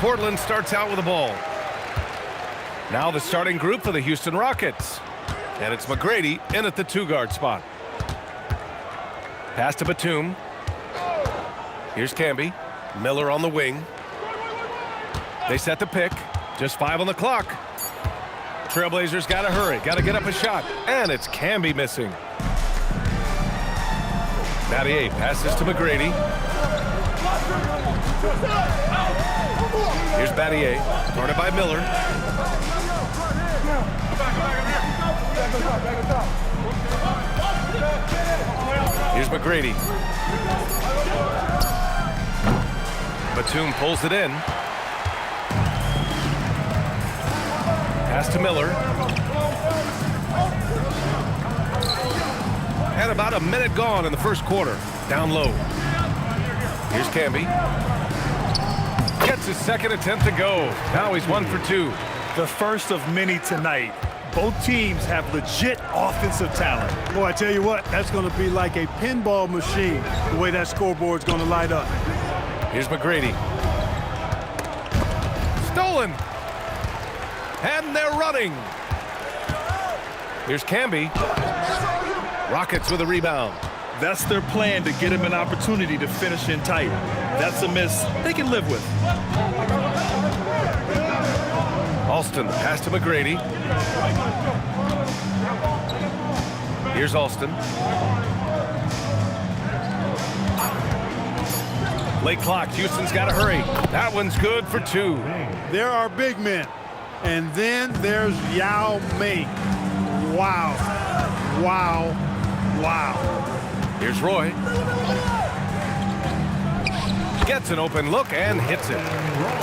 Portland starts out with the ball. Now the starting group for the Houston Rockets. And it's McGrady in at the 2-guard spot. Pass to Batum. Here's Camby. Miller on the wing. They set the pick. Just 5 on the clock. Trailblazers got to hurry. Got to get up a shot. And it's Camby missing. Battier passes to McGrady. Here's Battier. Guarded by Miller. Here's McGrady. Batum pulls it in. Pass to Miller. And about a minute gone in the first quarter. Down low. Here's Camby. Gets his second attempt to go. Now he's 1 for 2. The first of many tonight. Both teams have legit offensive talent. Boy, I tell you what, that's going to be like a pinball machine, the way that scoreboard's going to light up. Here's McGrady. Stolen. And they're running. Here's Camby. Rockets with a rebound. That's their plan, to get him an opportunity to finish in tight. That's a miss they can live with. Alston, pass to McGrady. Here's Alston. Late clock. Houston's got to hurry. That one's good for 2. There are big men. And then there's Yao Ming. Wow. Wow. Wow. Here's Roy. Gets an open look and hits it.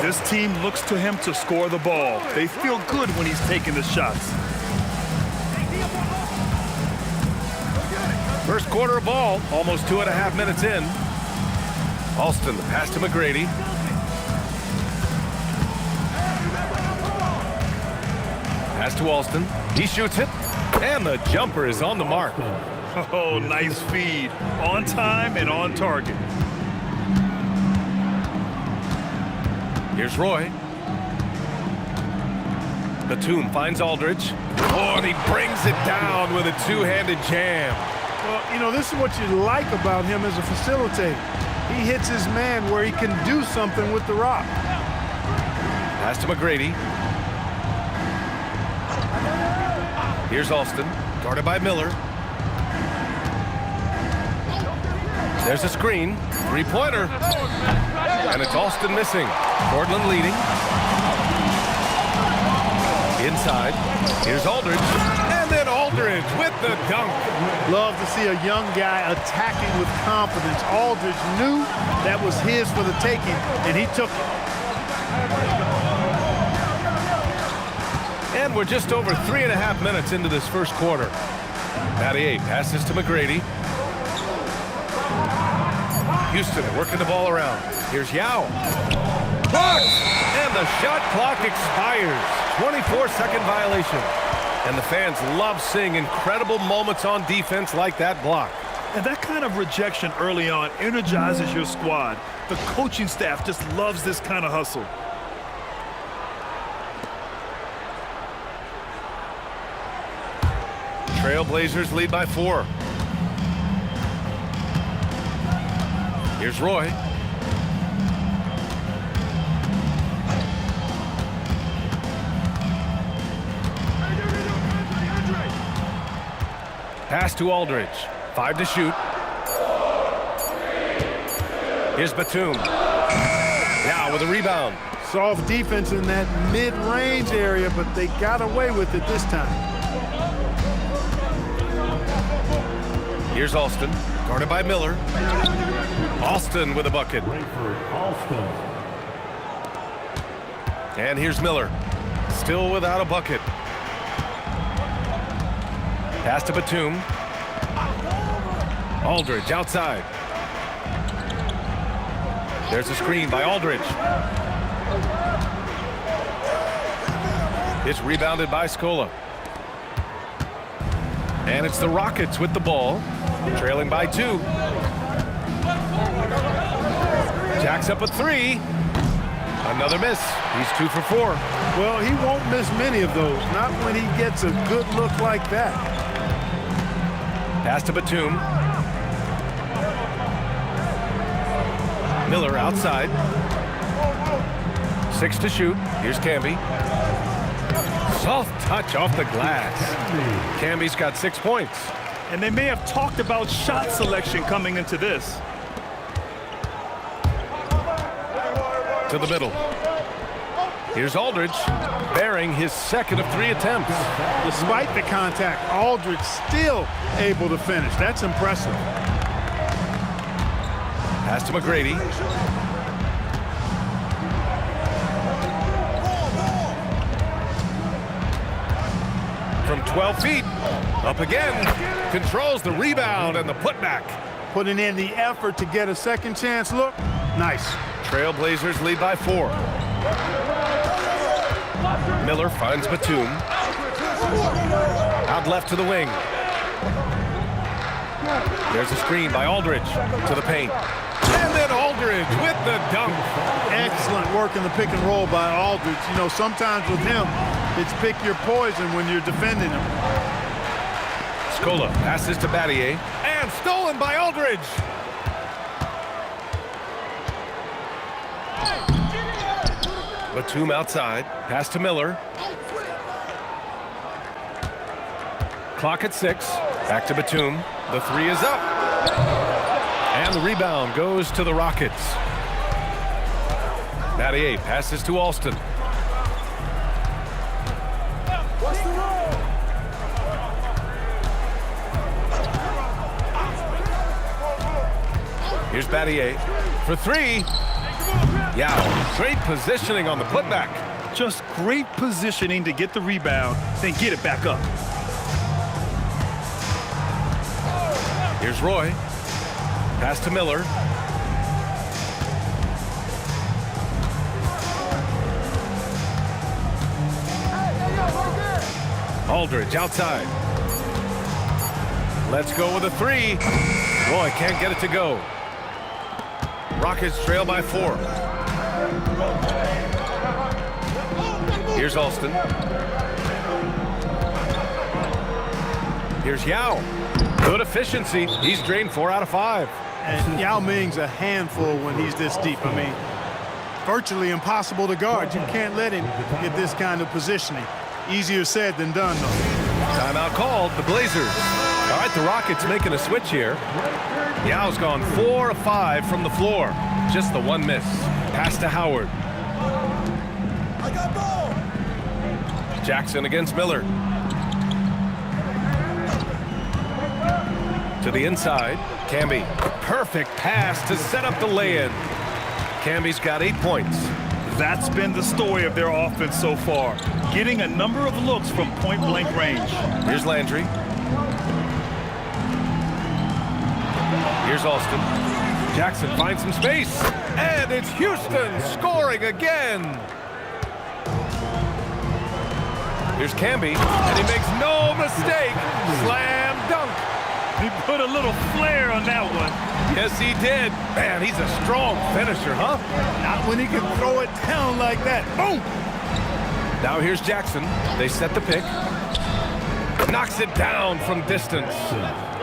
This team looks to him to score the ball. They feel good when he's taking the shots. First quarter of ball, almost 2.5 minutes in. Alston, the pass to McGrady. Pass to Alston. He shoots it, and the jumper is on the mark. Oh, nice feed. On time and on target. Here's Roy. Batum finds Aldridge. Oh, and he brings it down with a 2-handed jam. Well, you know, this is what you like about him as a facilitator. He hits his man where he can do something with the rock. Pass to McGrady. Here's Alston, guarded by Miller. There's a screen. 3-pointer. And it's Alston missing. Portland leading. Inside. Here's Aldridge. And then Aldridge with the dunk. Love to see a young guy attacking with confidence. Aldridge knew that was his for the taking, and he took it. And we're just over 3.5 minutes into this first quarter. Battier passes to McGrady. Houston working the ball around. Here's Yao. Blocked! And the shot clock expires. 24-second violation. And the fans love seeing incredible moments on defense like that block. And that kind of rejection early on energizes your squad. The coaching staff just loves this kind of hustle. Trailblazers lead by 4. Here's Roy. Pass to Aldridge. 5 to shoot. Here's Batum. Now with a rebound. Soft defense in that mid-range area, but they got away with it this time. Here's Alston, guarded by Miller. Alston with a bucket. And here's Miller, still without a bucket. Pass to Batum. Aldridge outside. There's a screen by Aldridge. It's rebounded by Scola. And it's the Rockets with the ball, trailing by 2. Jacks up a 3. Another miss. He's 2 for 4. Well, he won't miss many of those, not when he gets a good look like that. Pass to Batum. Miller outside. 6 to shoot. Here's Camby. Soft touch off the glass. Camby's got 6 points. And they may have talked about shot selection coming into this. To the middle. Here's Aldridge, bearing his second of 3 attempts. Despite the contact, Aldridge still able to finish. That's impressive. Pass to McGrady. From 12 feet, up again, controls the rebound and the putback. Putting in the effort to get a second chance look. Nice. Trailblazers lead by 4. Miller finds Batum. Out left to the wing. There's a screen by Aldridge to the paint. And then Aldridge with the dunk. Excellent work in the pick and roll by Aldridge. You know, sometimes with him, it's pick your poison when you're defending him. Scola passes to Battier. And stolen by Aldridge. Batum outside. Pass to Miller. Clock at 6. Back to Batum. The 3 is up. And the rebound goes to the Rockets. Battier passes to Alston. Here's Battier for 3. Yeah, great positioning on the putback. Just great positioning to get the rebound, then get it back up. Here's Roy. Pass to Miller. Aldridge outside. Let's go with a 3. Roy can't get it to go. Rockets trail by 4. Here's Alston. Here's Yao. Good efficiency. He's drained 4 out of 5. And Yao Ming's a handful when he's this deep. I mean, virtually impossible to guard. You can't let him get this kind of positioning. Easier said than done, though. Timeout called, the Blazers. All right, the Rockets making a switch here. Yao's gone 4 of 5 from the floor. Just the 1 miss. Pass to Howard. Jackson against Miller. To the inside, Camby. Perfect pass to set up the lay-in. Camby's got 8 points. That's been the story of their offense so far, getting a number of looks from point-blank range. Here's Landry. Here's Alston. Jackson finds some space. And it's Houston scoring again. Here's Camby, and he makes no mistake. Slam dunk. He put a little flair on that one. Yes, he did. Man, he's a strong finisher, huh? Not when he can throw it down like that. Boom! Now here's Jackson. They set the pick. Knocks it down from distance.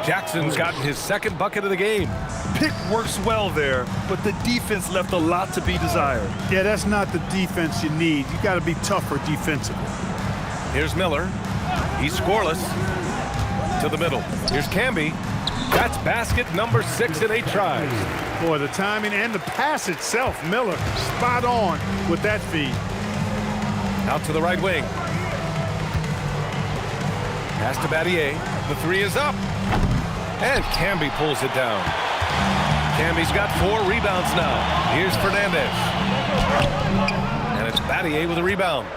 Jackson's gotten his 2nd bucket of the game. Pick works well there, but the defense left a lot to be desired. Yeah, that's not the defense you need. You got to be tougher defensively. Here's Miller. He's scoreless. To the middle. Here's Camby. That's basket number 6 in 8 tries. Boy, the timing and the pass itself, Miller, spot on with that feed. Out to the right wing. Pass to Battier. The 3 is up. And Camby pulls it down. Camby's got 4 rebounds now. Here's Fernandez. And it's Battier with a rebound.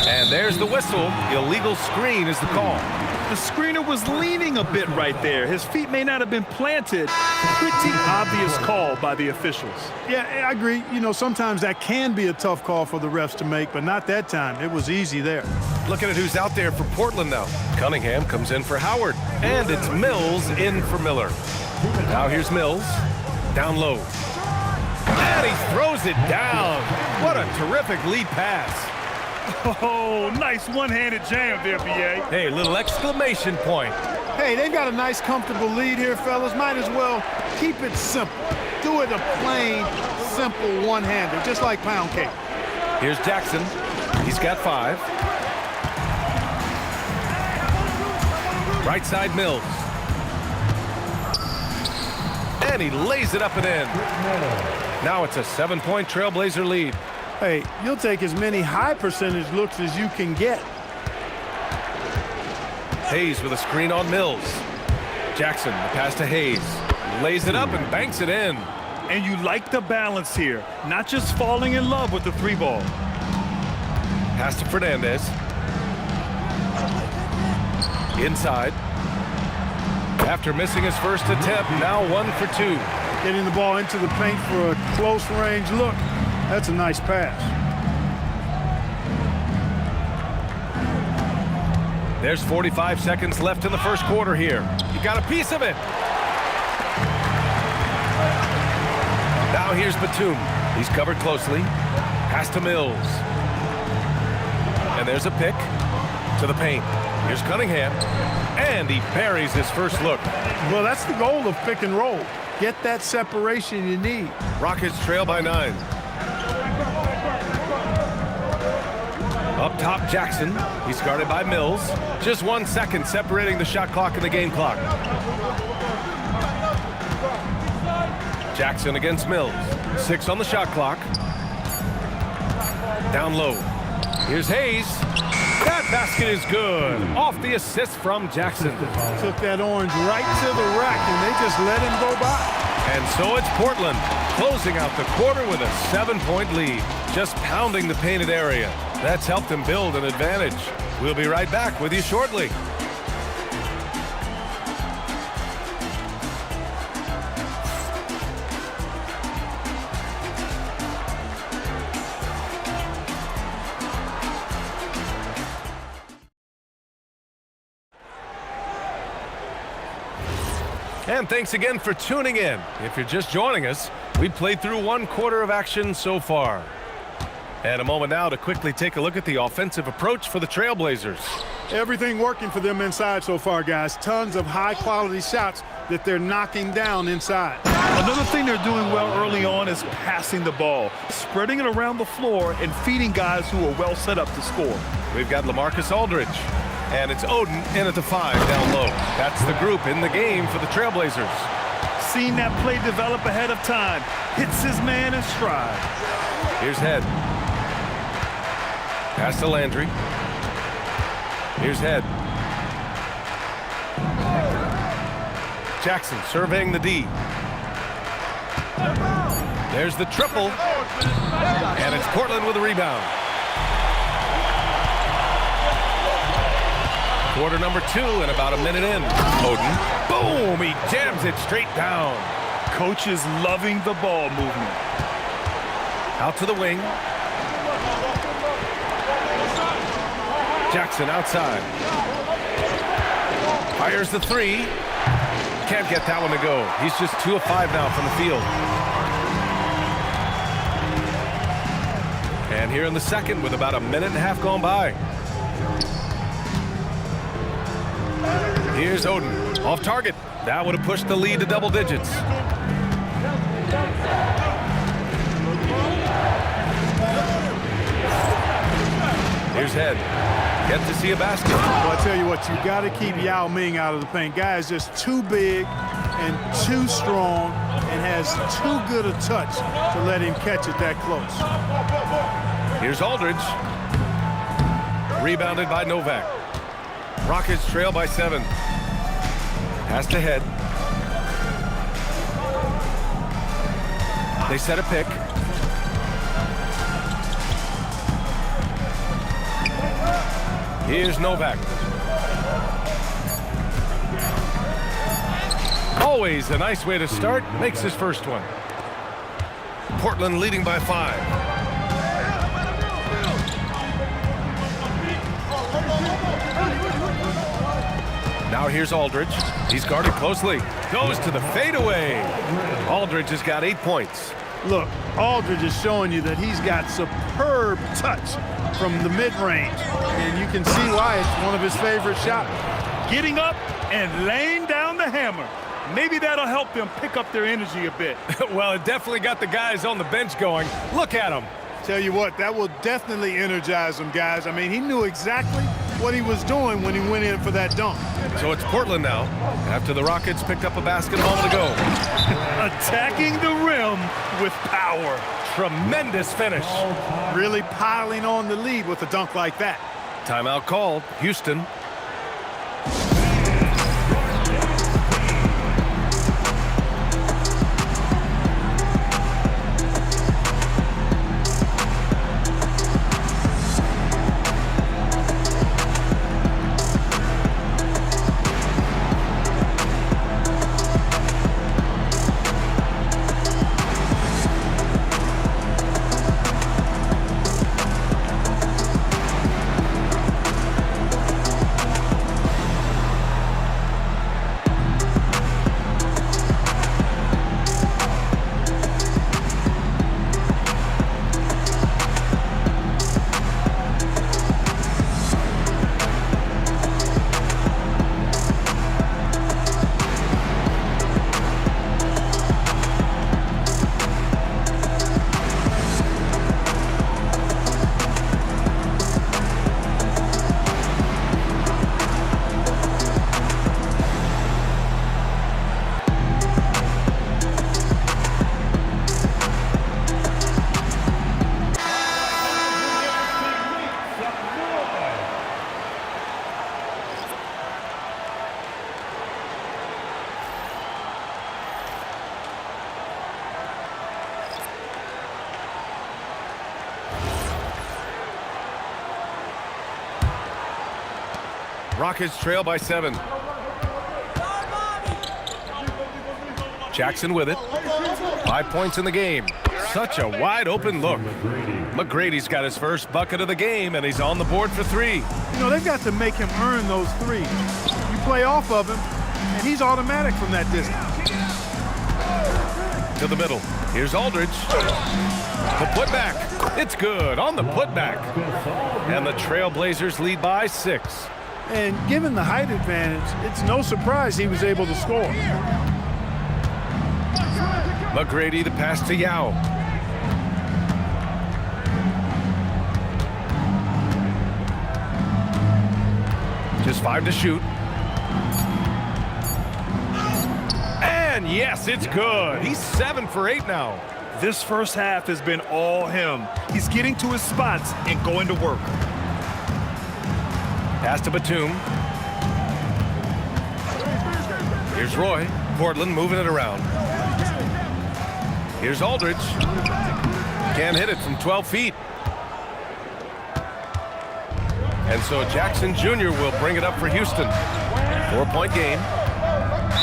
And there's the whistle. Illegal screen is the call. The screener was leaning a bit right there. His feet may not have been planted. Pretty obvious call by the officials. Yeah, I agree. You know, sometimes that can be a tough call for the refs to make, but not that time. It was easy there. Looking at who's out there for Portland now. Cunningham comes in for Howard. And it's Mills in for Miller. Now here's Mills. Down low. And he throws it down. What a terrific lead pass. Oh, nice one-handed jam there, B.A. Hey, little exclamation point. Hey, they've got a nice, comfortable lead here, fellas. Might as well keep it simple. Do it a plain, simple one-hander, just like pound cake. Here's Jackson. He's got 5. Right side Mills. And he lays it up and in. Now it's a 7-point Trailblazer lead. Hey, you'll take as many high percentage looks as you can get. Hayes with a screen on Mills. Jackson, the pass to Hayes. Lays it up and banks it in. And you like the balance here, not just falling in love with the 3-ball. Pass to Fernandez. Inside. After missing his first attempt, now 1 for 2. Getting the ball into the paint for a close range look. That's a nice pass. There's 45 seconds left in the first quarter here. You got a piece of it. Now here's Batum. He's covered closely. Pass to Mills. And there's a pick to the paint. Here's Cunningham. And he buries his first look. Well, that's the goal of pick and roll. Get that separation you need. Rockets trail by 9. Up top, Jackson. He's guarded by Mills. Just 1 second separating the shot clock and the game clock. Jackson against Mills. 6 on the shot clock. Down low. Here's Hayes. That basket is good. Off the assist from Jackson. Took that orange right to the rack, and they just let him go by. And so it's Portland closing out the quarter with a 7-point lead. Just pounding the painted area. That's helped them build an advantage. We'll be right back with you shortly. And thanks again for tuning in. If you're just joining us, we played through 1 quarter of action so far. And a moment now to quickly take a look at the offensive approach for the Trailblazers. Everything working for them inside so far, guys. Tons of high-quality shots that they're knocking down inside. Another thing they're doing well early on is passing the ball, spreading it around the floor and feeding guys who are well set up to score. We've got LaMarcus Aldridge. And it's Oden in at the 5 down low. That's the group in the game for the Trailblazers. Seen that play develop ahead of time. Hits his man in stride. Here's Head. Pass to Landry. Here's Head. Jackson surveying the D. There's the triple. And it's Portland with a rebound. Quarter number 2 and about a minute in. Oden. Boom! He jams it straight down. Coach is loving the ball movement. Out to the wing. Jackson outside. Fires the 3. Can't get that one to go. He's just 2 of 5 now from the field. And here in the second with about a minute and a half gone by. Here's Oden. Off target. That would have pushed the lead to double digits. Here's Head. Get to see a basket. Well, I tell you what, you got to keep Yao Ming out of the paint. Guy is just too big and too strong and has too good a touch to let him catch it that close. Here's Aldridge. Rebounded by Novak. Rockets trail by 7. Pass to Head. They set a pick. Here's Novak. Always a nice way to start. Makes his first one. Portland leading by 5. Now Now here's Aldridge. He's guarded closely. Goes to the fadeaway. Aldridge has got 8 points. Look, Aldridge is showing you that he's got superb touch from the mid-range. And you can see why it's one of his favorite shots. Getting up and laying down the hammer. Maybe that'll help them pick up their energy a bit. Well, it definitely got the guys on the bench going. Look at him. Tell you what, that will definitely energize them, guys. I mean, he knew exactly what he was doing when he went in for that dunk. So it's Portland now, after the Rockets picked up a basket a moment ago. Attacking the rim with power. Tremendous finish. Really piling on the lead with a dunk like that. Timeout called. Houston. Rockets trail by 7. Jackson with it. 5 points in the game. Such a wide open look. McGrady's got his first bucket of the game, and he's on the board for 3. You know, they've got to make him earn those threes. You play off of him, and he's automatic from that distance. To the middle. Here's Aldridge. The putback. It's good on the putback. And the Trailblazers lead by 6. And given the height advantage, it's no surprise he was able to score. McGrady, the pass to Yao. Just 5 to shoot. And yes, it's good. He's 7 for 8 now. This first half has been all him. He's getting to his spots and going to work. Pass to Batum. Here's Roy. Portland moving it around. Here's Aldridge. Can't hit it from 12 feet. And so Jackson Jr. will bring it up for Houston. 4-point game.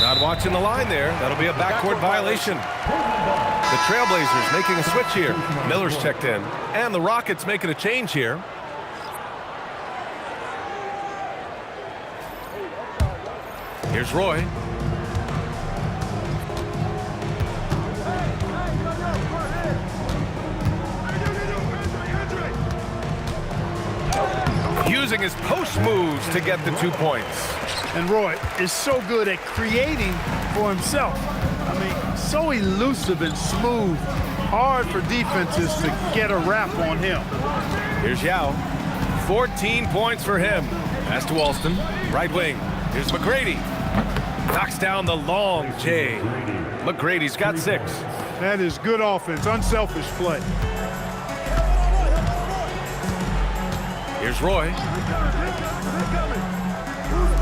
Not watching the line there. That'll be a backcourt violation. The Trailblazers making a switch here. Miller's checked in. And the Rockets making a change here. Here's Roy. Using his post moves to get the 2 points. And Roy is so good at creating for himself. I mean, so elusive and smooth. Hard for defenses to get a wrap on him. Here's Yao. 14 points for him. Pass to Alston. Right wing. Here's McGrady. Knocks down the long J. McGrady's got 6. That is good offense, unselfish play. Here's Roy.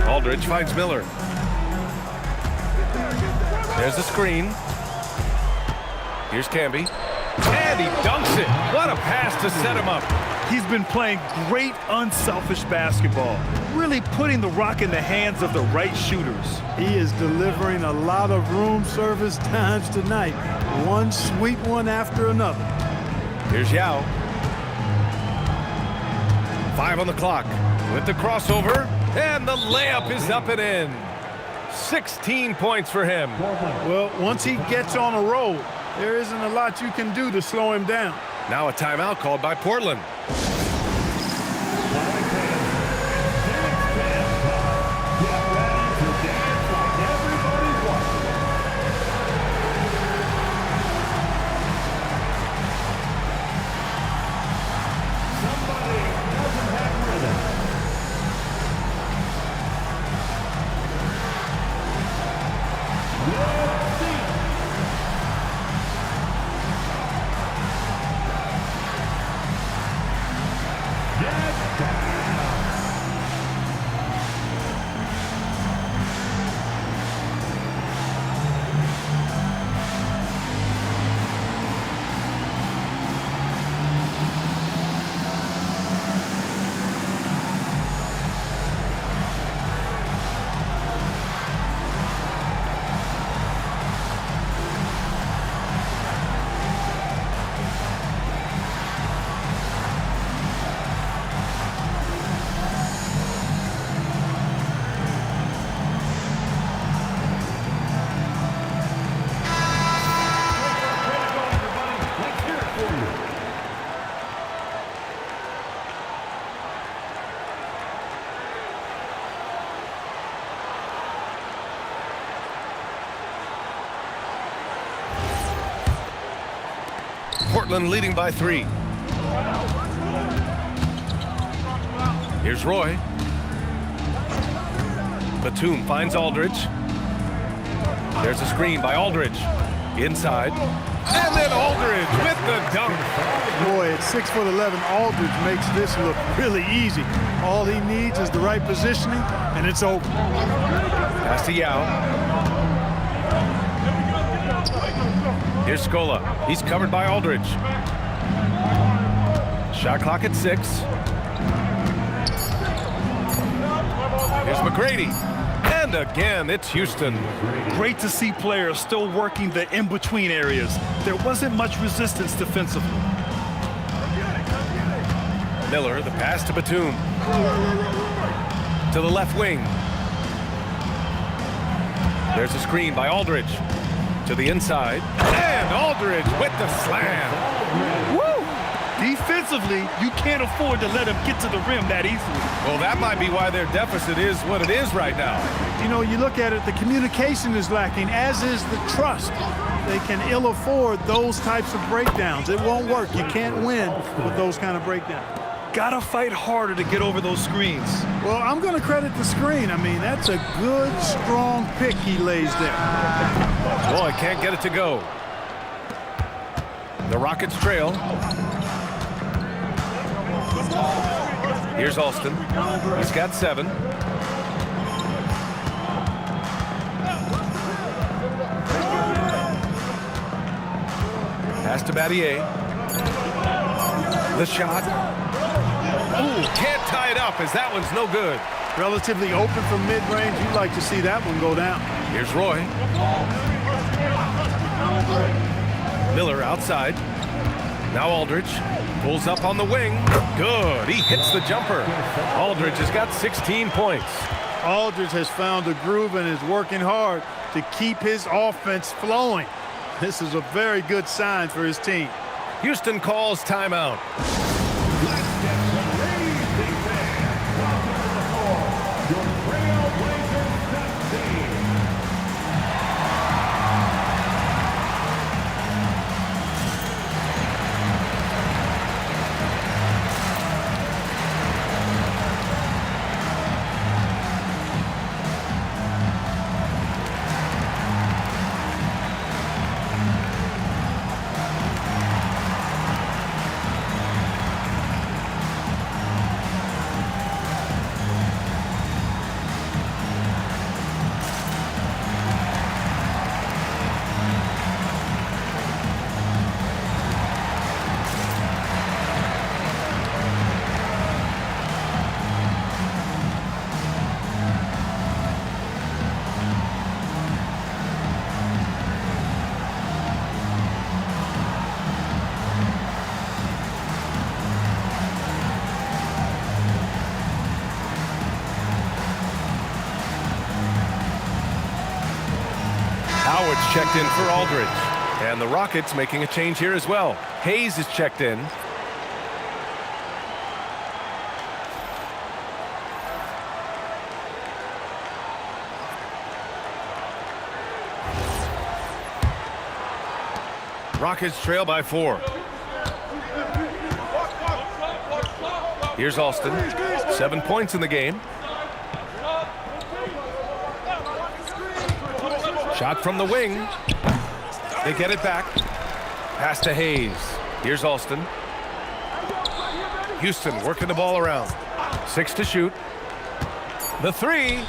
Aldridge finds Miller. There's the screen. Here's Camby. And he dunks it. What a pass to set him up. He's been playing great unselfish basketball, really putting the rock in the hands of the right shooters. He is delivering a lot of room service times tonight. One sweet one after another. Here's Yao. 5 on the clock with the crossover, and the layup is up and in. 16 points for him. Well, once he gets on a roll, there isn't a lot you can do to slow him down. Now a timeout called by Portland. Portland leading by 3. Here's Roy. Batum finds Aldridge. There's a screen by Aldridge. Inside. And then Aldridge with the dunk. Boy, at 6'11", Aldridge makes this look really easy. All he needs is the right positioning, and it's over. Pass to Yao. Here's Scola. He's covered by Aldridge. Shot clock at 6. Here's McGrady. And again, it's Houston. Great to see players still working the in-between areas. There wasn't much resistance defensively. Miller, the pass to Batum. To the left wing. There's a screen by Aldridge. To the inside. And Aldridge with the slam. Woo! Defensively, you can't afford to let him get to the rim that easily. Well, that might be why their deficit is what it is right now. You know, you look at it, the communication is lacking, as is the trust. They can ill afford those types of breakdowns. It won't work. You can't win with those kind of breakdowns. Gotta fight harder to get over those screens. Well, I'm going to credit the screen. I mean, that's a good, strong pick he lays there. Boy, can't get it to go. The Rockets trail. Here's Alston. He's got 7. Pass to Battier. The shot. Ooh, can't tie it up as that one's no good. Relatively open from mid-range. You'd like to see that one go down. Here's Roy. Miller outside. Now Aldridge pulls up on the wing. Good. He hits the jumper. Aldridge has got 16 points. Aldridge has found a groove and is working hard to keep his offense flowing. This is a very good sign for his team. Houston calls timeout. Howard's checked in for Aldridge. And the Rockets making a change here as well. Hayes is checked in. Rockets trail by 4. Here's Alston. 7 points in the game. Shot from the wing. They get it back. Pass to Hayes. Here's Alston. Houston working the ball around. 6 to shoot. The 3.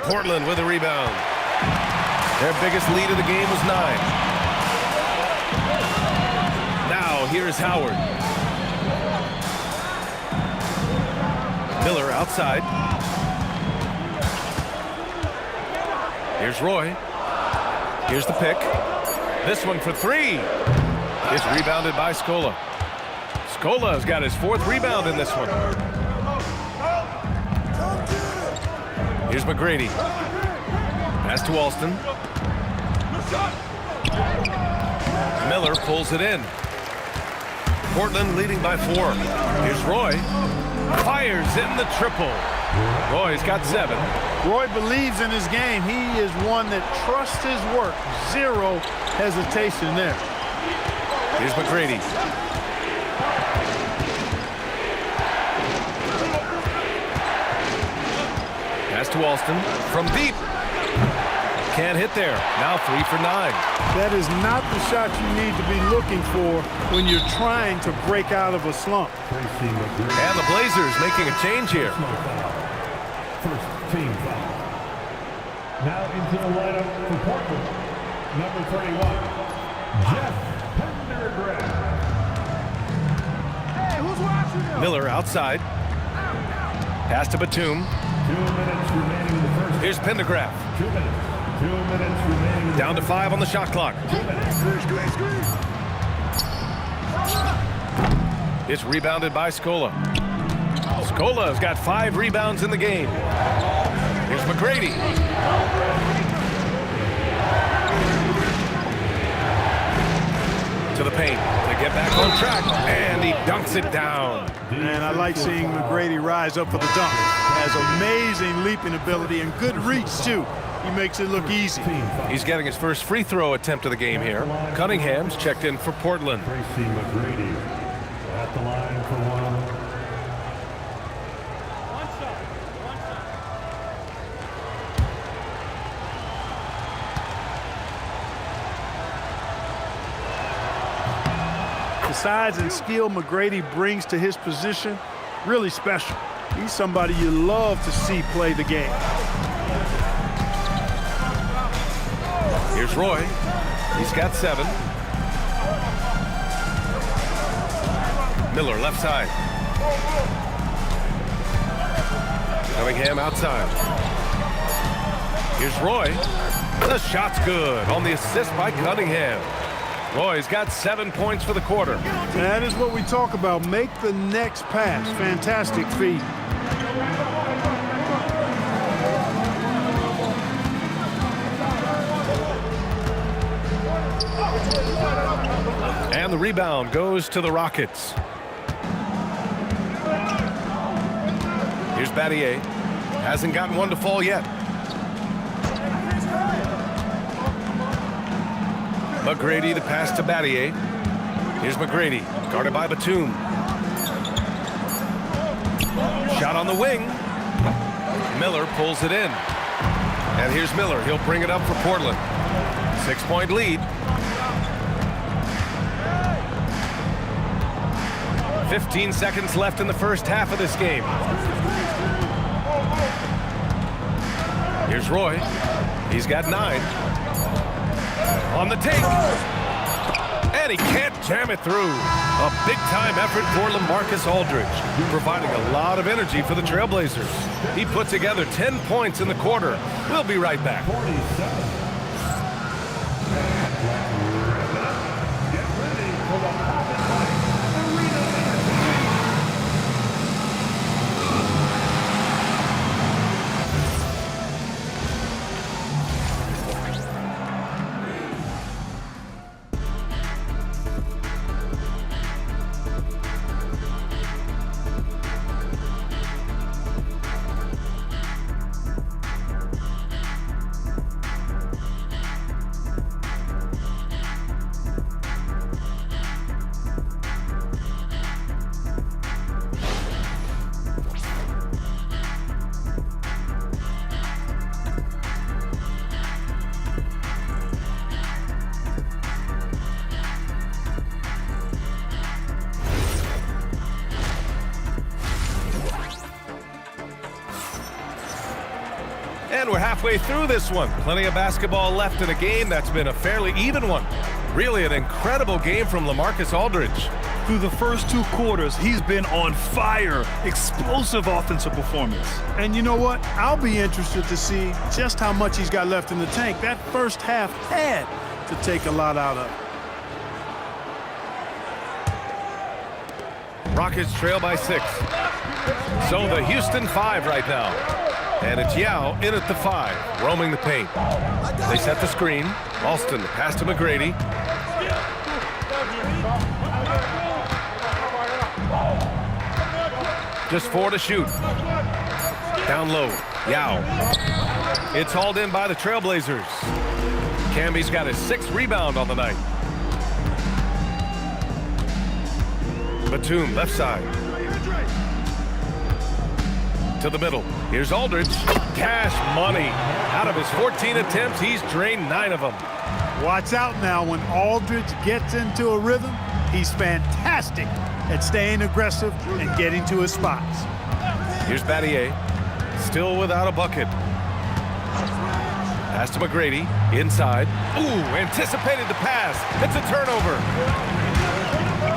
Portland with a rebound. Their biggest lead of the game was 9. Now here's Howard. Miller outside. Here's Roy. Here's the pick. This one for 3. It's rebounded by Scola. Scola's got his 4th rebound in this one. Here's McGrady. Pass to Alston. Miller pulls it in. Portland leading by 4. Here's Roy. Fires in the triple. Roy's got 7. Roy believes in his game. He is one that trusts his work. 0 hesitation there. Here's McGrady. Pass to Alston from deep. Can't hit there. Now 3 for 9. That is not the shot you need to be looking for when you're trying to break out of a slump. And the Blazers making a change here. First team foul. Now into the lineup for Portland, number 31, Jeff Pendergrass. Hey, who's watching? Miller outside. Pass to Batum. 2 minutes remaining in the first. Here's Pendergrass. 2 minutes. 2 minutes remaining. Down to 5 on the shot clock. 2 minutes. It's rebounded by Scola. Scola's got 5 rebounds in the game. Here's McGrady. To the paint to get back on track, and he dunks it down. And I like seeing McGrady rise up for the dunk. Has amazing leaping ability and good reach, too. He makes it look easy. He's getting his first free throw attempt of the game here. Cunningham's checked in for Portland. Tracy McGrady at the line for 1. The size and skill McGrady brings to his position, really special. He's somebody you love to see play the game. Here's Roy. He's got 7. Miller left side. Cunningham outside. Here's Roy. The shot's good on the assist by Cunningham. Roy's got 7 points for the quarter. That is what we talk about. Make the next pass. Fantastic feed. And the rebound goes to the Rockets. Here's Battier. Hasn't gotten one to fall yet. McGrady, the pass to Battier. Here's McGrady, guarded by Batum. Shot on the wing. Miller pulls it in. And here's Miller. He'll bring it up for Portland. 6-point lead. 15 seconds left in the first half of this game. Here's Roy. He's got 9. On the take. And he can't jam it through. A big-time effort for LaMarcus Aldridge, providing a lot of energy for the Trailblazers. He put together 10 points in the quarter. We'll be right back. 47. Get ready for the Hobbit Arena. And we're halfway through this one. Plenty of basketball left in a game that's been a fairly even one. Really an incredible game from LaMarcus Aldridge. Through the first 2 quarters, he's been on fire. Explosive offensive performance. And you know what? I'll be interested to see just how much he's got left in the tank. That first half had to take a lot out of it. Rockets trail by 6. So the Houston 5 right now. And it's Yao in at the 5, roaming the paint. They set the screen. Alston pass to McGrady. Just 4 to shoot. Down low, Yao. It's hauled in by the Trailblazers. Camby's got his 6th rebound on the night. Batum, left side. To the middle. Here's Aldridge. Cash money. Out of his 14 attempts, he's drained 9 of them. Watch out now when Aldridge gets into a rhythm. He's fantastic at staying aggressive and getting to his spots. Here's Battier. Still without a bucket. Pass to McGrady. Inside. Ooh, anticipated the pass. It's a turnover.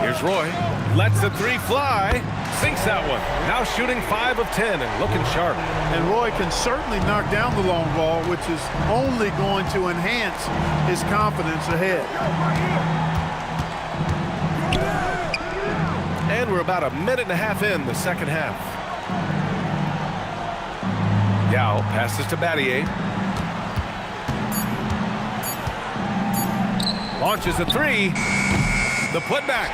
Here's Roy. Lets the 3 fly. Sinks that one. Now shooting 5 of 10 and looking sharp. And Roy can certainly knock down the long ball, which is only going to enhance his confidence ahead. And we're about a minute and a half in the second half. Yao passes to Battier. Launches a 3. The putback.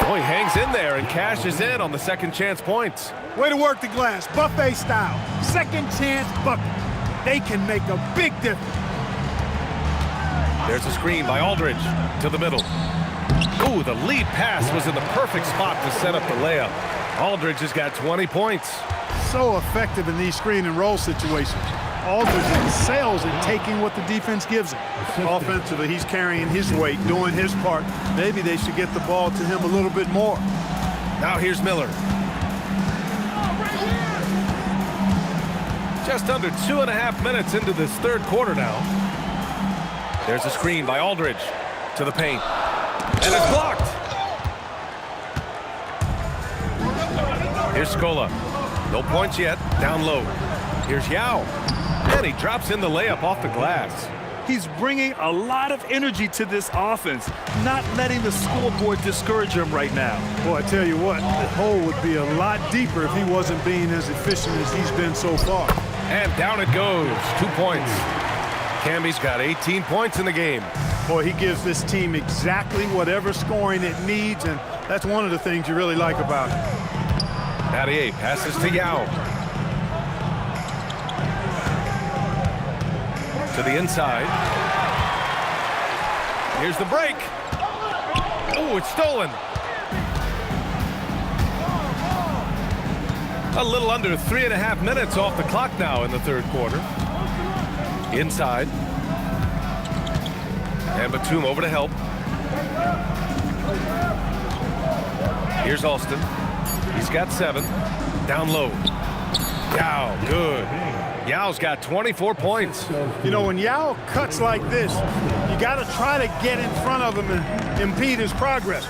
Boy, hangs in there and cashes in on the second chance points. Way to work the glass, buffet style. Second chance bucket. They can make a big difference. There's a screen by Aldridge to the middle. Ooh, the lead pass was in the perfect spot to set up the layup. Aldridge has got 20 points. So effective in these screen and roll situations. Aldridge excels in taking what the defense gives him. Offensively, he's carrying his weight, doing his part. Maybe they should get the ball to him a little bit more. Now here's Miller. Just under 2.5 minutes into this third quarter now. There's a screen by Aldridge to the paint. And it's blocked. Here's Scola. No points yet. Down low. Here's Yao. And he drops in the layup off the glass. He's bringing a lot of energy to this offense, not letting the scoreboard discourage him right now. Boy, I tell you what, the hole would be a lot deeper if he wasn't being as efficient as he's been so far. And down it goes. 2 points. Camby's got 18 points in the game. Boy, he gives this team exactly whatever scoring it needs, and that's one of the things you really like about him. Battier passes to Yao. To the inside. Here's the break. Oh, it's stolen. A little under 3.5 minutes off the clock now in the third quarter. Inside. And Batum over to help. Here's Alston. He's got 7. Down low. Yao, good. Yao's got 24 points. You know, when Yao cuts like this, you got to try to get in front of him and impede his progress.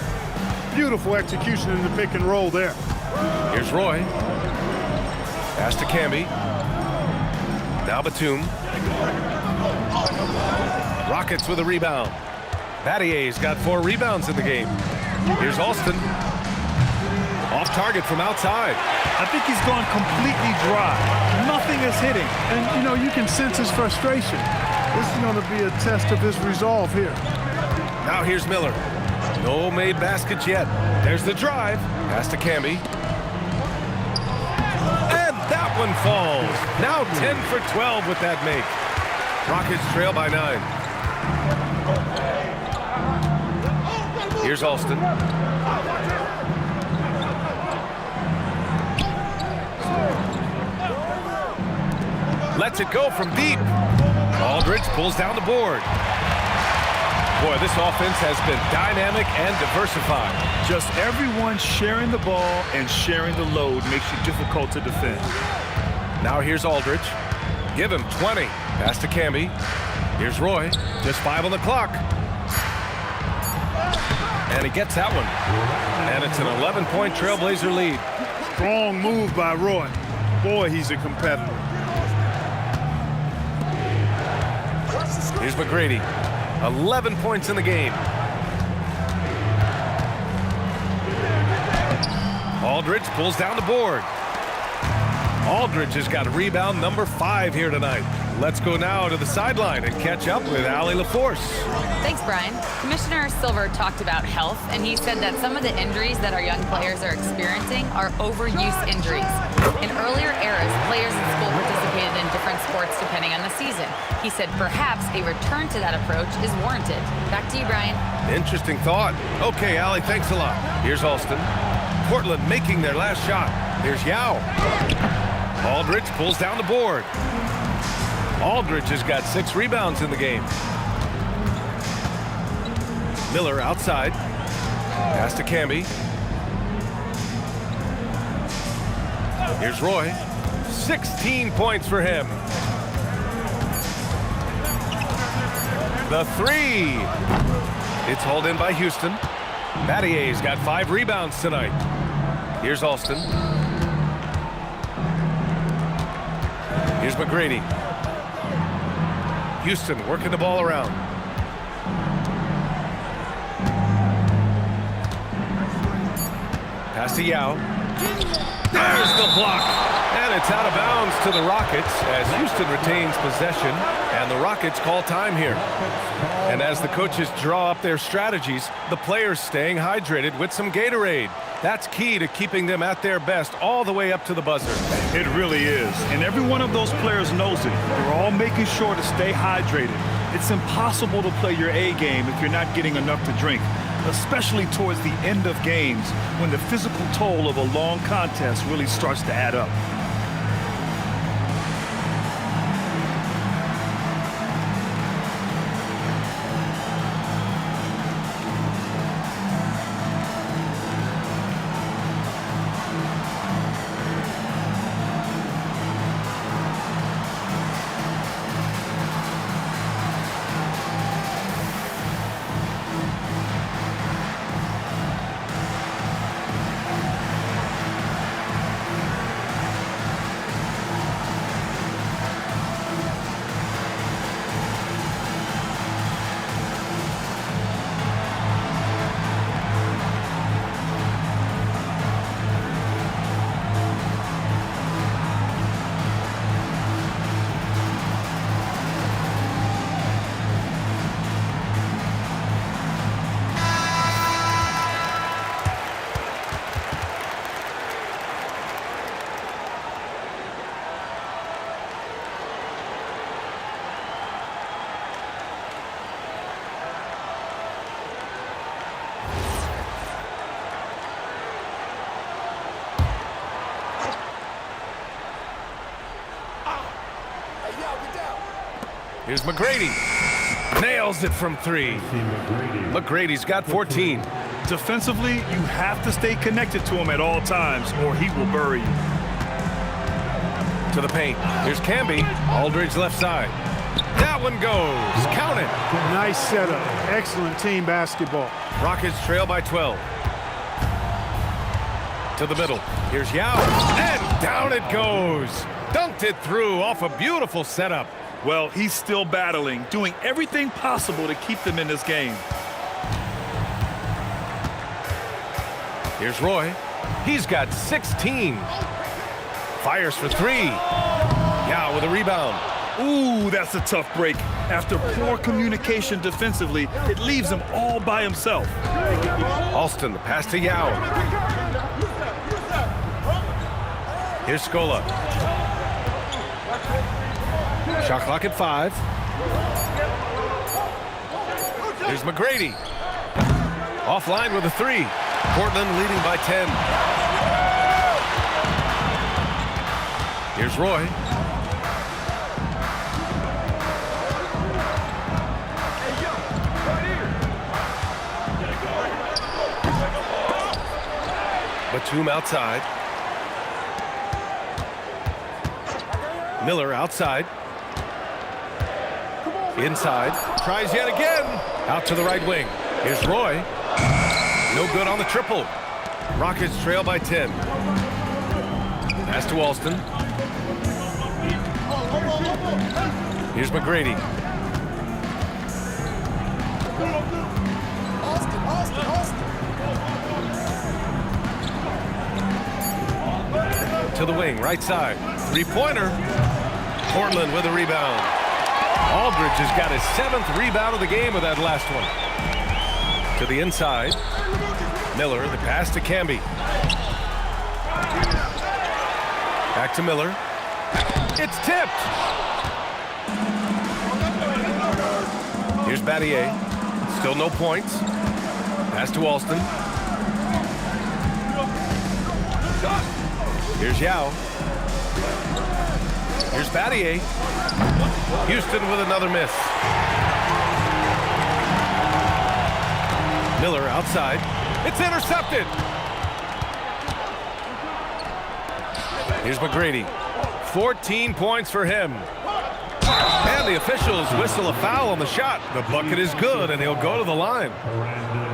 Beautiful execution in the pick and roll there. Here's Roy. Pass to Camby. Now Batum. Rockets with a rebound. Battier's got 4 rebounds in the game. Here's Alston. Off target from outside. I think he's gone completely dry. Nothing is hitting. And, you know, you can sense his frustration. This is going to be a test of his resolve here. Now here's Miller. No made baskets yet. There's the drive. Pass to Camby. And that one falls. Now 10 for 12 with that make. Rockets trail by 9. Here's Alston. Lets it go from deep. Aldridge pulls down the board. Boy, this offense has been dynamic and diversified. Just everyone sharing the ball and sharing the load makes it difficult to defend. Now here's Aldridge. Give him 20. Pass to Camby. Here's Roy. Just 5 on the clock. And he gets that one. And it's an 11-point Trailblazer lead. Strong move by Roy. Boy, he's a competitor. Here's McGrady. 11 points in the game. Aldridge pulls down the board. Aldridge has got rebound number 5 here tonight. Let's go now to the sideline and catch up with Allie LaForce. Thanks, Brian. Commissioner Silver talked about health, and he said that some of the injuries that our young players are experiencing are overuse injuries. In earlier eras, players in school participated in different sports depending on the season. He said perhaps a return to that approach is warranted. Back to you, Brian. Interesting thought. Okay, Allie, thanks a lot. Here's Alston. Portland making their last shot. Here's Yao. Aldridge pulls down the board. Aldridge has got 6 rebounds in the game. Miller outside. Pass to Camby. Here's Roy. 16 points for him. The 3. It's hauled in by Houston. Battier's got 5 rebounds tonight. Here's Alston. Here's McGrady. Houston working the ball around. Pass to Yao. There's the block. And it's out of bounds to the Rockets as Houston retains possession. And the Rockets call time here. And as the coaches draw up their strategies, the players staying hydrated with some Gatorade. That's key to keeping them at their best all the way up to the buzzer. It really is. And every one of those players knows it. They're all making sure to stay hydrated. It's impossible to play your A game if you're not getting enough to drink, especially towards the end of games when the physical toll of a long contest really starts to add up. Here's McGrady. Nails it from 3. McGrady's got 14. Defensively, you have to stay connected to him at all times or he will bury you. To the paint. Here's Camby. Aldridge left side. That one goes. Count it. Nice setup. Excellent team basketball. Rockets trail by 12. To the middle. Here's Yao. And down it goes. Dunked it through off a beautiful setup. Well, he's still battling, doing everything possible to keep them in this game. Here's Roy. He's got 16. Fires for 3. Yao with a rebound. Ooh, that's a tough break. After poor communication defensively, it leaves him all by himself. Alston, the pass to Yao. Here's Scola. Shot clock at 5. Here's McGrady. Offline with a 3. Portland leading by 10. Here's Roy. Batum outside. Miller outside. Inside. Tries yet again. Out to the right wing. Here's Roy. No good on the triple. Rockets trail by 10. Pass to Alston. Here's McGrady. To the wing, right side. Three-pointer. Portland with a rebound. Aldridge has got his 7th rebound of the game with that last one. To the inside. Miller, the pass to Camby. Back to Miller. It's tipped. Here's Battier. Still no points. Pass to Alston. Here's Yao. Here's Battier. Houston with another miss. Miller outside. It's intercepted. Here's McGrady. 14 points for him. And the officials whistle a foul on the shot. The bucket is good, and he'll go to the line.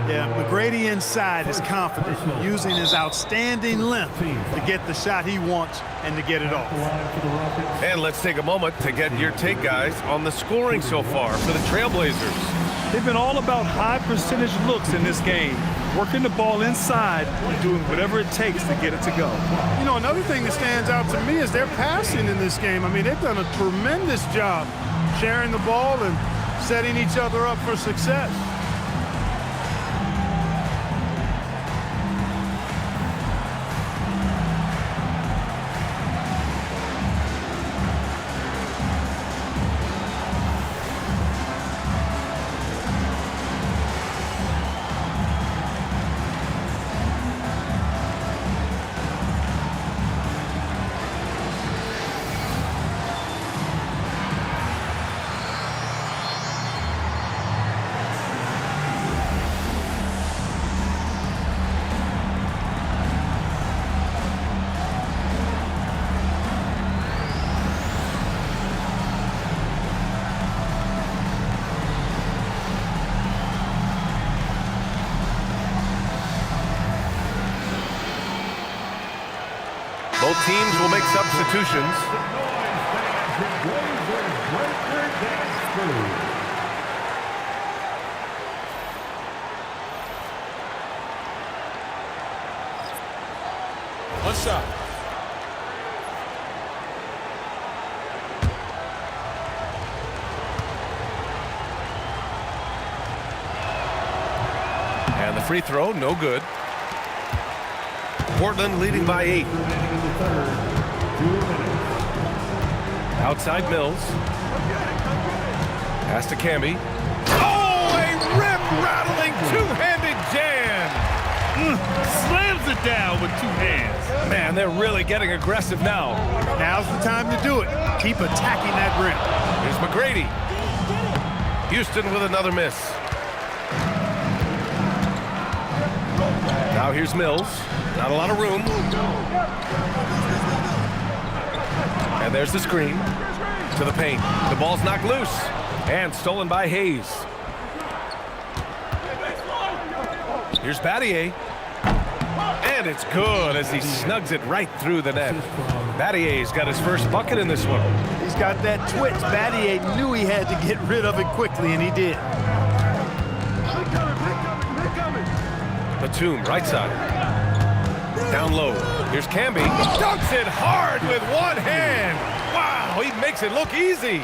Yeah, McGrady inside is confident, using his outstanding length to get the shot he wants and to get it off. And let's take a moment to get your take, guys, on the scoring so far for the Trailblazers. They've been all about high percentage looks in this game, working the ball inside and doing whatever it takes to get it to go. You know, another thing that stands out to me is their passing in this game. I mean, they've done a tremendous job sharing the ball and setting each other up for success. Both teams will make substitutions. One shot. And the free throw, no good. Portland leading by 8. Outside Mills. Pass to Camby. Oh, a rim-rattling two-handed jam. Slams it down with two hands. Man, they're really getting aggressive now. Now's the time to do it. Keep attacking that rim. Here's McGrady. Houston with another miss. Now here's Mills. Not a lot of room. And there's the screen. To the paint. The ball's knocked loose. And stolen by Hayes. Here's Battier. And it's good as he snugs it right through the net. Battier's got his first bucket in this one. He's got that twitch. Battier knew he had to get rid of it quickly, and he did. Batum, right side. Down low. Here's Camby. Dunks it hard with one hand. Wow, he makes it look easy.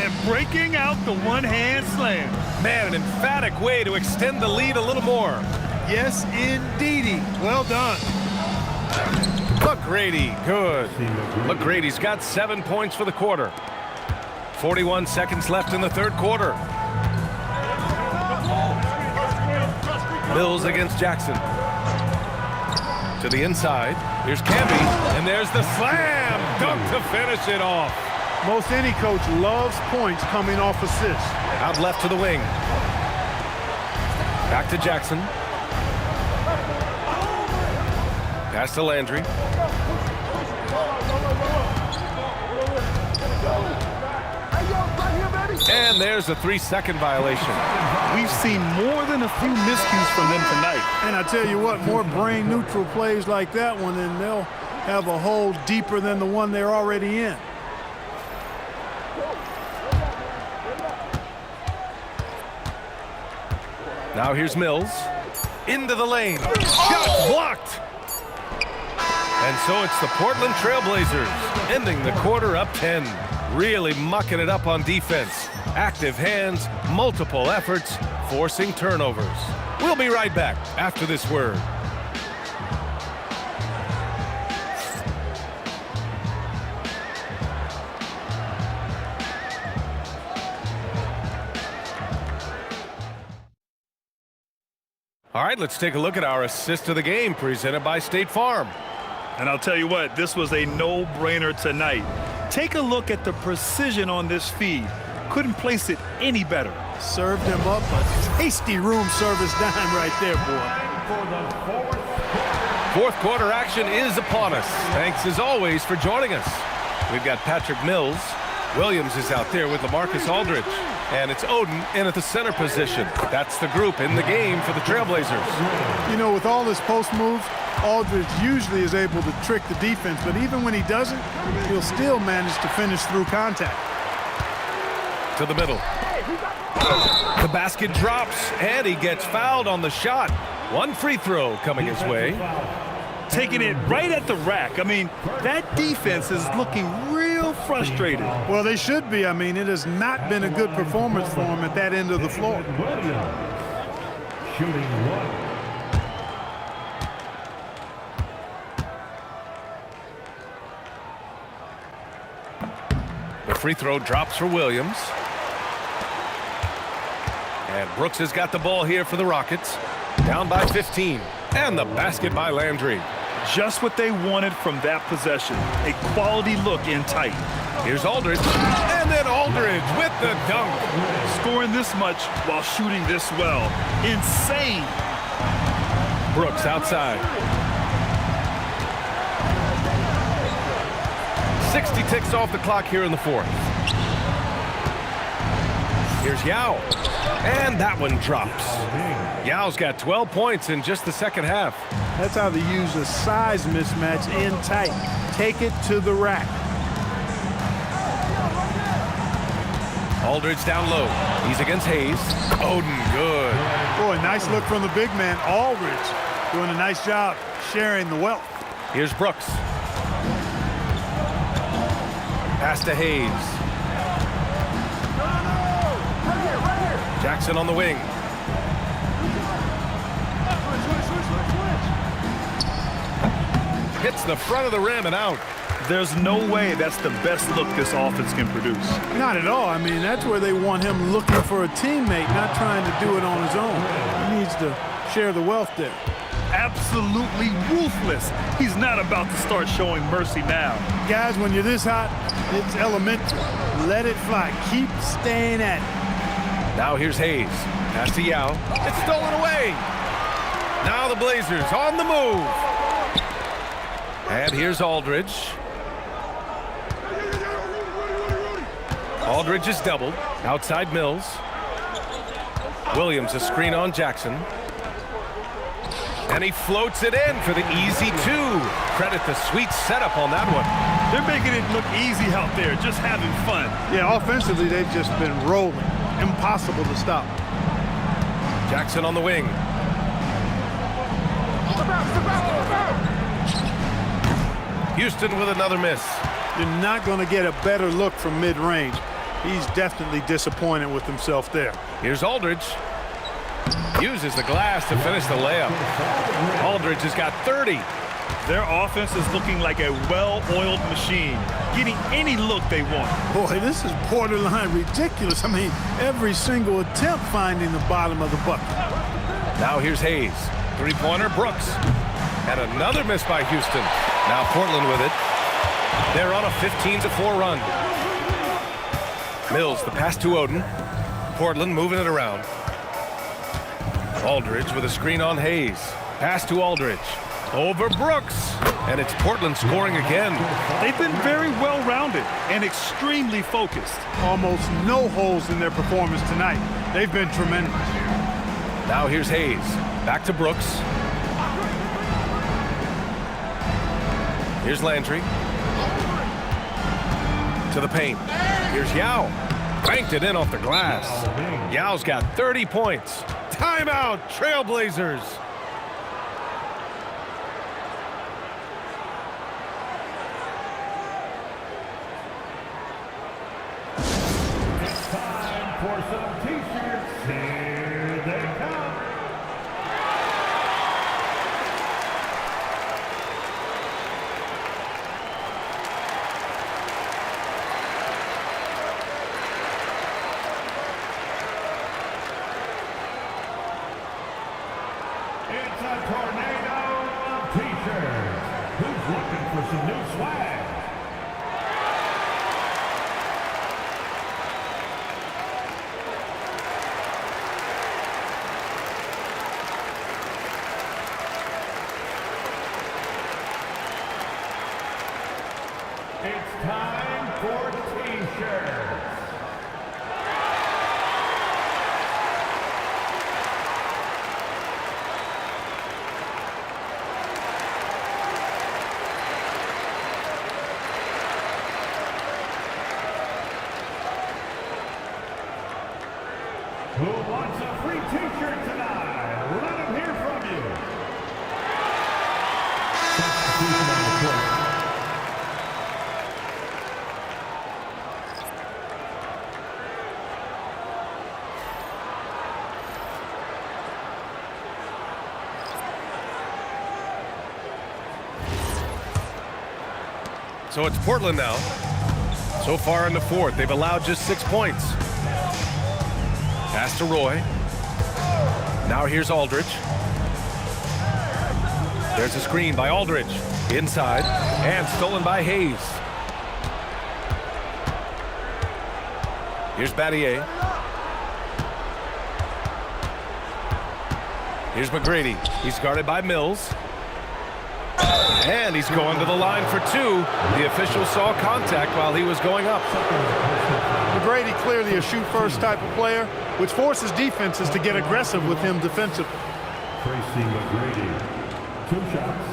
And breaking out the one-hand slam. Man, an emphatic way to extend the lead a little more. Yes, indeedy. Well done. McGrady, good. McGrady's got 7 points for the quarter. 41 seconds left in the third quarter. Mills against Jackson. To the inside. Here's Camby. And there's the slam dunk to finish it off. Most any coach loves points coming off assists. Out left to the wing. Back to Jackson. Pass to Landry. And And there's a 3-second violation. We've seen more than a few miscues from them tonight. And I tell you what, more brain-neutral plays like that one, and they'll have a hole deeper than the one they're already in. Now here's Mills. Into the lane. Shot blocked. And so it's the Portland Trailblazers ending the quarter up 10. Really mucking it up on defense. Active hands, multiple efforts, forcing turnovers. We'll be right back after this word. All right, let's take a look at our assist of the game presented by State Farm. And I'll tell you what, this was a no-brainer tonight. Take a look at the precision on this feed. Couldn't place it any better. Served him up a tasty room service dime right there, boy. Fourth quarter action is upon us. Thanks as always for joining us. We've got Patrick Mills. Williams is out there with LaMarcus Aldridge. And it's Oden in at the center position. That's the group in the game for the Trailblazers. You know, with all his post moves, Aldridge usually is able to trick the defense, but even when he doesn't, he'll still manage to finish through contact. To the middle. The basket drops, and he gets fouled on the shot. One free throw coming his way. Taking it right at the rack. I mean, that defense is looking real frustrated. Well, they should be. I mean, it has not been a good performance for him at that end of the floor. Shooting one. The free throw drops for Williams. And Brooks has got the ball here for the Rockets. Down by 15. And the basket by Landry. Just what they wanted from that possession. A quality look in tight. Here's Aldridge. And then Aldridge with the dunk. Scoring this much while shooting this well. Insane. Brooks outside. 60 ticks off the clock here in the fourth. Here's Yao. And that one drops. Yao's got 12 points in just the second half. That's how they use a size mismatch in tight. Take it to the rack. Aldridge down low. He's against Hayes. Oden, good. Boy, nice look from the big man. Aldridge doing a nice job sharing the wealth. Here's Brooks. Pass to Hayes. Jackson on the wing. Hits the front of the rim and out. There's no way that's the best look this offense can produce. Not at all. I mean, that's where they want him looking for a teammate, not trying to do it on his own. He needs to share the wealth there. Absolutely ruthless. He's not about to start showing mercy now. Guys, when you're this hot, it's elemental. Let it fly. Keep staying at it. Now here's Hayes. Pass to Yao. It's stolen away. Now the Blazers on the move. And here's Aldridge. Aldridge is doubled. Outside Mills. Williams a screen on Jackson. And he floats it in for the easy two. Credit the sweet setup on that one. They're making it look easy out there, just having fun. Yeah, offensively, they've just been rolling. Impossible to stop. Jackson on the wing. Houston with another miss. You're not going to get a better look from mid-range. He's definitely disappointed with himself there. Here's Aldridge. Uses the glass to finish the layup. Aldridge has got 30. Their offense is looking like a well-oiled machine, getting any look they want. Boy, this is borderline ridiculous. I mean, every single attempt finding the bottom of the bucket. Now here's Hayes. Three-pointer, Brooks. And another miss by Houston. Now Portland with it. They're on a 15-4 run. Mills, the pass to Oden. Portland moving it around. Aldridge with a screen on Hayes. Pass to Aldridge. Over Brooks. And it's Portland scoring again. They've been very well-rounded and extremely focused. Almost no holes in their performance tonight. They've been tremendous. Now here's Hayes. Back to Brooks. Here's Landry. To the paint. Here's Yao. Banked it in off the glass. Yao's got 30 points. Timeout, Trailblazers. It's time for some T-shirts. Here they come. It's a tornado of T-shirts. Who's looking for some new swag? It's time for T-shirts. Who wants a free T-shirt tonight? Let them hear from you. Substitution on the court. So it's Portland now. So far in the fourth, they've allowed just 6 points. Pass to Roy. Now here's Aldridge. There's a screen by Aldridge. Inside. And stolen by Hayes. Here's Battier. Here's McGrady. He's guarded by Mills. And he's going to the line for two. The official saw contact while he was going up. McGrady clearly a shoot-first type of player, which forces defenses to get aggressive with him defensively. Tracy McGrady, 2 shots.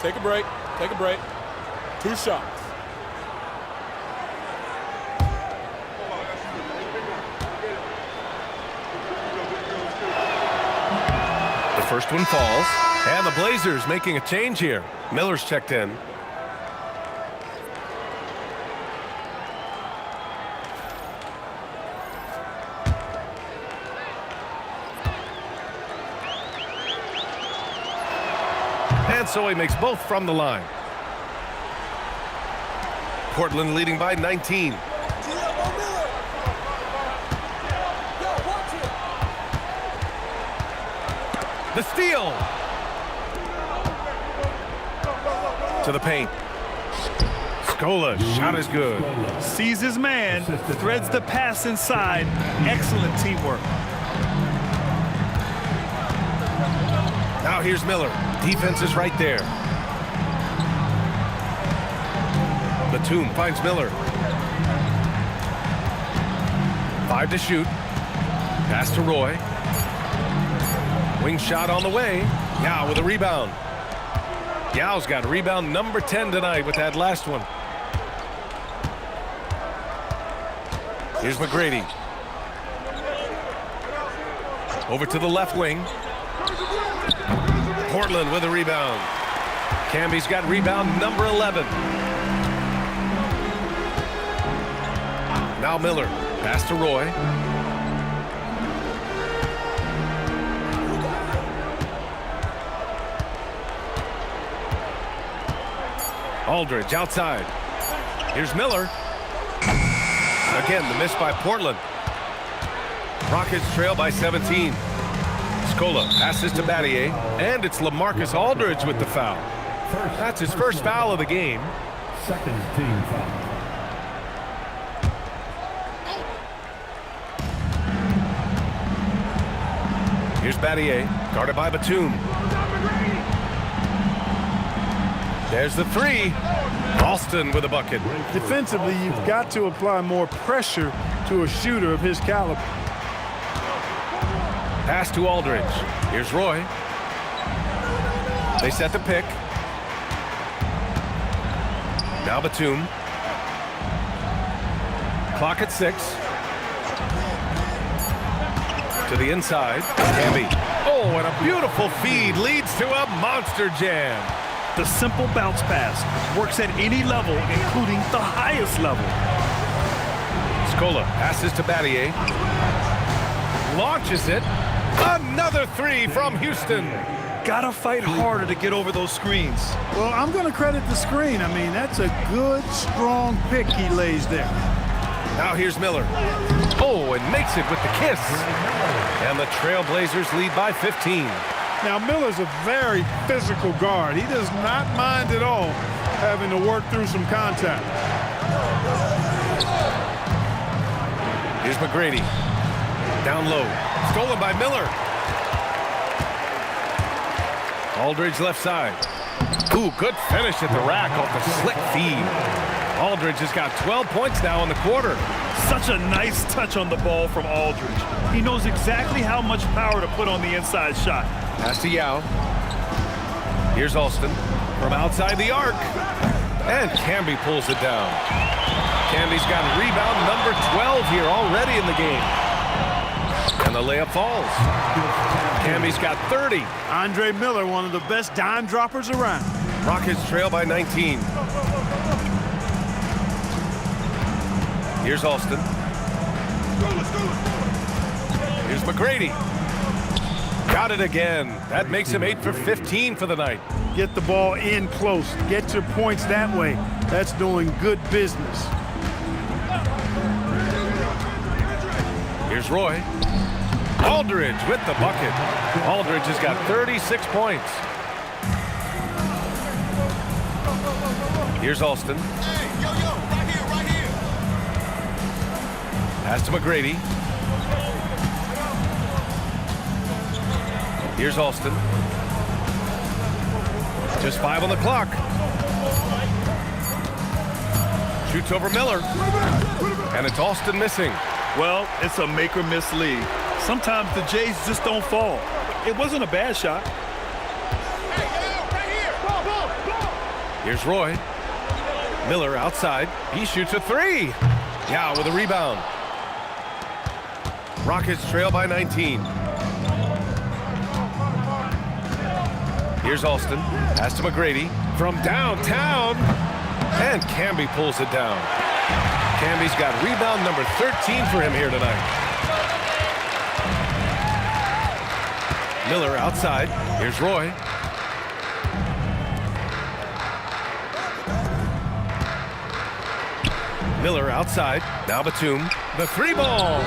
Take a break. Take a break. 2 shots. The first one falls. And the Blazers making a change here. Miller's checked in. And so he makes both from the line. Portland leading by 19. The steal. To the paint. Scola, shot is good. Sees his man, threads the pass inside. Excellent teamwork. Now here's Miller. Defense is right there. Batum finds Miller. 5 to shoot. Pass to Roy. Wing shot on the way. Yao with a rebound. Yao's got rebound number 10 tonight with that last one. Here's McGrady. Over to the left wing. Portland with a rebound. Camby's got rebound number 11. Now Miller. Pass to Roy. Aldridge outside. Here's Miller. Again, the miss by Portland. Rockets trail by 17. Scola passes to Battier, and it's LaMarcus Aldridge with the foul. That's his first foul of the game. Second team foul. Here's Battier, guarded by Batum. There's the three. Alston with a bucket. Defensively, you've got to apply more pressure to a shooter of his caliber. Pass to Aldridge. Here's Roy. They set the pick. Now Batum. Clock at 6. To the inside. Camby. Oh, and a beautiful feed leads to a monster jam. The simple bounce pass works at any level, including the highest level. Scola passes to Battier. Launches it. Another three from Houston. Gotta fight harder to get over those screens. Well, I'm going to credit the screen. I mean, that's a good, strong pick he lays there. Now here's Miller. Oh, and makes it with the kiss. And the Trailblazers lead by 15. Now, Miller's a very physical guard. He does not mind at all having to work through some contact. Here's McGrady. Down low. Stolen by Miller. Aldridge left side. Ooh, good finish at the rack off the slick feed. Aldridge has got 12 points now in the quarter. Such a nice touch on the ball from Aldridge. He knows exactly how much power to put on the inside shot. Pass to Yao. Here's Alston from outside the arc. And Camby pulls it down. Camby's got rebound number 12 here already in the game. And the layup falls. Camby's got 30. Andre Miller, one of the best dime droppers around. Rockets trail by 19. Here's Alston. Here's McGrady. Got it again. That makes him 8 for 15 for the night. Get the ball in close. Get your points that way. That's doing good business. Here's Roy. Aldridge with the bucket. Aldridge has got 36 points. Here's Alston. Right here. Pass to McGrady. Here's Alston. Just 5 on the clock. Shoots over Miller. And it's Alston missing. Well, it's a make or miss league. Sometimes the Jays just don't fall. It wasn't a bad shot. Here's Roy. Miller outside. He shoots a three. Yao with a rebound. Rockets trail by 19. Here's Alston. Pass to McGrady from downtown. And Camby pulls it down. Camby's got rebound number 13 for him here tonight. Miller outside. Here's Roy. Miller outside. Now Batum. The three ball.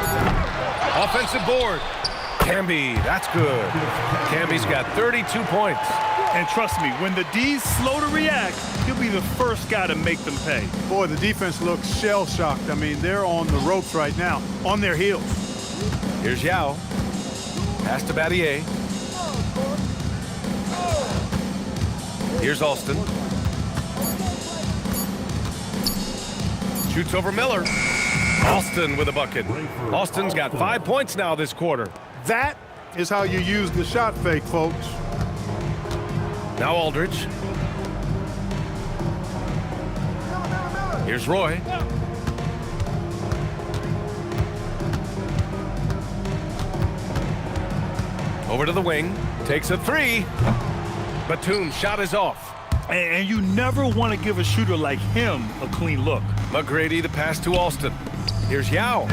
Offensive board. Camby, that's good. Camby's got 32 points. And trust me, when the D's slow to react, he'll be the first guy to make them pay. Boy, the defense looks shell-shocked. I mean, they're on the ropes right now, on their heels. Here's Yao. Pass to Battier. Here's Alston. Shoots over Miller. Alston with a bucket. Alston's got 5 points now this quarter. That is how you use the shot fake, folks. Now Aldridge. Here's Roy. Over to the wing. Takes a three. Batum's shot is off. And you never want to give a shooter like him a clean look. McGrady the pass to Alston. Here's Yao.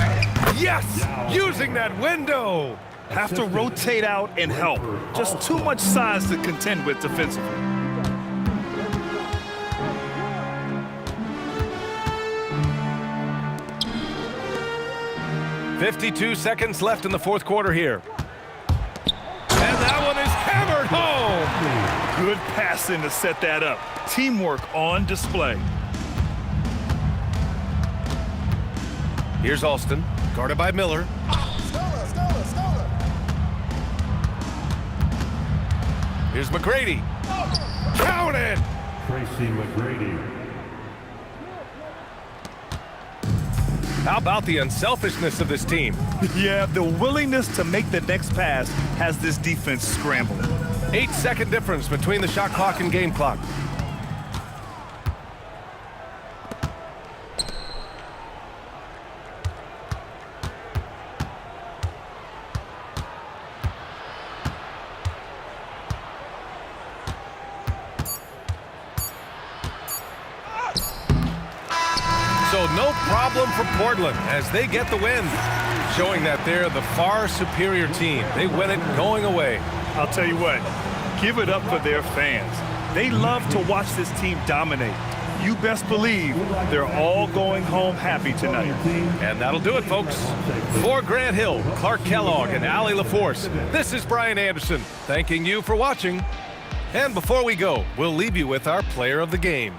Yes! Using that window! Have to rotate out and help. Just too much size to contend with defensively. .52 seconds left in the fourth quarter here. And that one is hammered home! Good passing to set that up. Teamwork on display. Here's Alston, guarded by Miller. Here's McGrady. Counted! Tracy McGrady. How about the unselfishness of this team? Yeah, the willingness to make the next pass has this defense scrambling. 8-second difference between the shot clock and game clock. So no problem for Portland as they get the win, showing that they're the far superior team. They win it going away. I'll tell you what, give it up for their fans. They love to watch this team dominate. You best believe they're all going home happy tonight. And that'll do it, folks. For Grant Hill, Clark Kellogg, and Allie LaForce, this is Brian Anderson, thanking you for watching. And before we go, we'll leave you with our player of the game.